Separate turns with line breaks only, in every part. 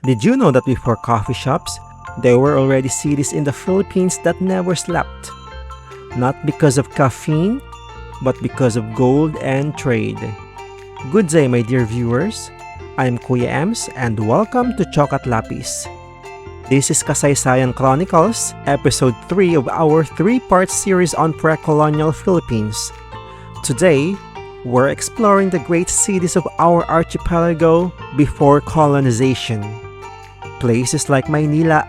Did you know that before coffee shops, there were already cities in the Philippines that never slept? Not because of caffeine, but because of gold and trade. Good day, my dear viewers. I'm Kuya Ems and welcome to Chokat Lapis. This is Kasaysayan Chronicles, episode 3 of our 3-part series on Precolonial Philippines. Today, we're exploring the great cities of our archipelago before colonization. Places like Maynila,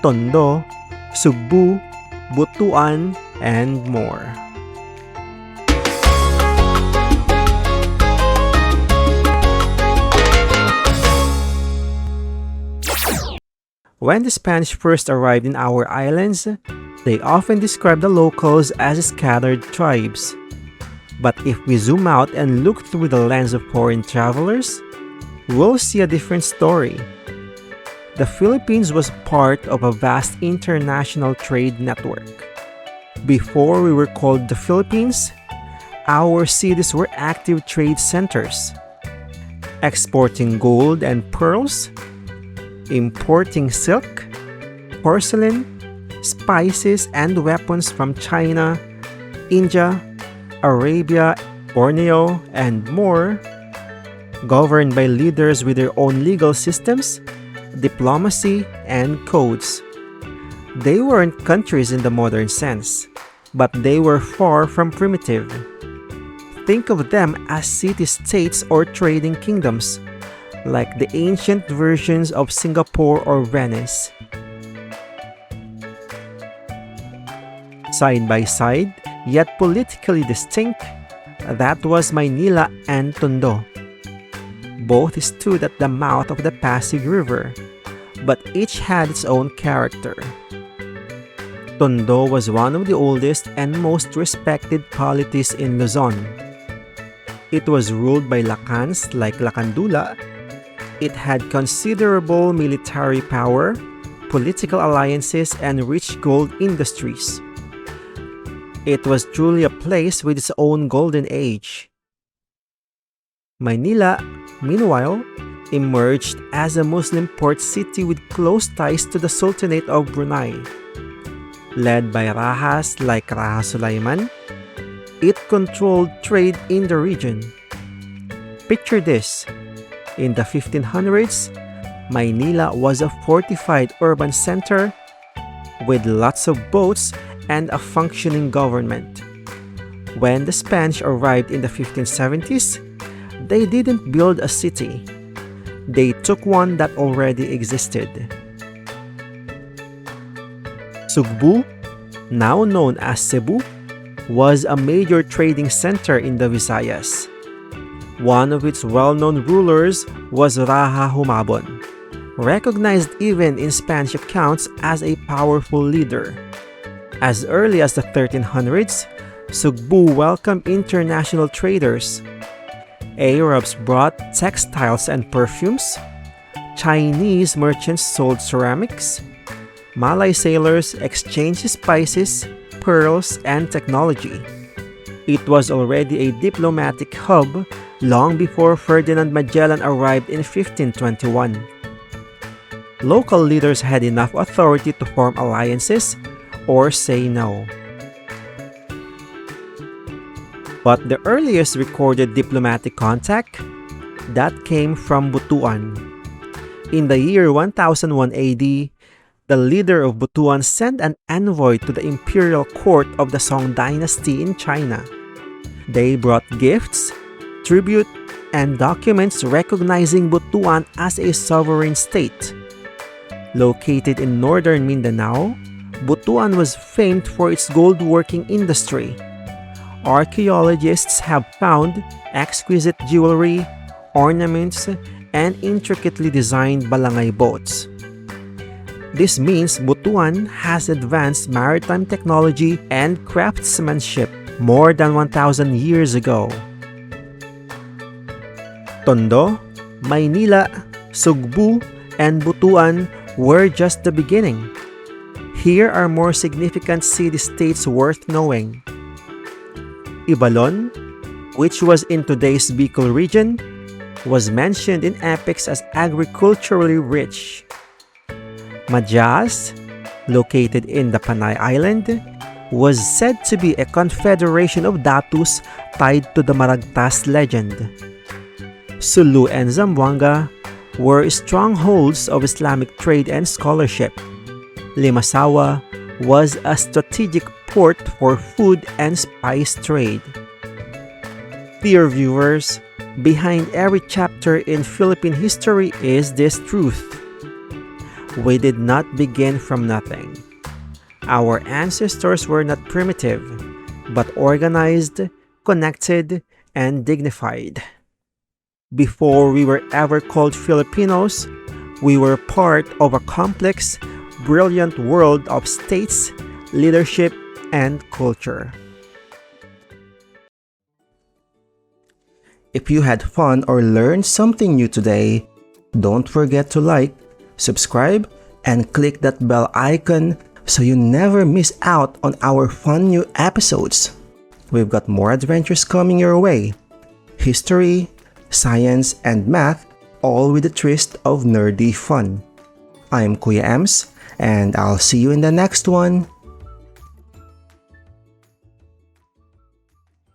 Tondo, Sugbu, Butuan, and more. When the Spanish first arrived in our islands, they often described the locals as scattered tribes. But if we zoom out and look through the lens of foreign travelers, we'll see a different story. The Philippines was part of a vast international trade network. Before we were called the Philippines, our cities were active trade centers, exporting gold and pearls, importing silk, porcelain, spices, and weapons from China, India, Arabia, Borneo, and more, governed by leaders with their own legal systems, diplomacy, and codes. They weren't countries in the modern sense, but they were far from primitive. Think of them as city-states or trading kingdoms, like the ancient versions of Singapore or Venice. Side by side, yet politically distinct, that was Maynila and Tondo. Both stood at the mouth of the Pasig River, but each had its own character. Tondo was one of the oldest and most respected polities in Luzon. It was ruled by Lakans like Lakan Dula. It had considerable military power, political alliances, and rich gold industries. It was truly a place with its own golden age. Maynila, meanwhile, emerged as a Muslim port city with close ties to the Sultanate of Brunei. Led by Rajahs like Rajah Sulayman, it controlled trade in the region. Picture this. In the 1500s, Maynila was a fortified urban center with lots of boats and a functioning government. When the Spanish arrived in the 1570s, they didn't build a city. They took one that already existed. Sugbu, now known as Cebu, was a major trading center in the Visayas. One of its well-known rulers was Rajah Humabon, recognized even in Spanish accounts as a powerful leader. As early as the 1300s, Sugbu welcomed international traders. Arabs brought textiles and perfumes. Chinese merchants sold ceramics. Malay sailors exchanged spices, pearls, and technology. It was already a diplomatic hub long before Ferdinand Magellan arrived in 1521. Local leaders had enough authority to form alliances or say no. But the earliest recorded diplomatic contact, that came from Butuan. In the year 1001 AD, the leader of Butuan sent an envoy to the imperial court of the Song dynasty in China. They brought gifts, tribute, and documents recognizing Butuan as a sovereign state. Located in northern Mindanao, Butuan was famed for its gold-working industry. Archaeologists have found exquisite jewelry, ornaments, and intricately designed Balangay boats. This means Butuan has advanced maritime technology and craftsmanship more than 1,000 years ago. Tondo, Maynila, Sugbu, and Butuan were just the beginning. Here are more significant city-states worth knowing. Ibalon, which was in today's Bicol region, was mentioned in epics as agriculturally rich. Madja-as, located in the Panay Island, was said to be a confederation of datus tied to the Maragtas legend. Sulu and Zamboanga were strongholds of Islamic trade and scholarship. Limasawa was a strategic port for food and spice trade. Dear viewers, behind every chapter in Philippine history is this truth. We did not begin from nothing. Our ancestors were not primitive, but organized, connected, and dignified. Before we were ever called Filipinos, we were part of a complex, brilliant world of states, leadership, and culture.
If you had fun or learned something new today, don't forget to like, subscribe, and click that bell icon so you never miss out on our fun new episodes. We've got more adventures coming your way. History, science, and math, all with a twist of nerdy fun. I'm Kuya Ems, and I'll see you in the next one.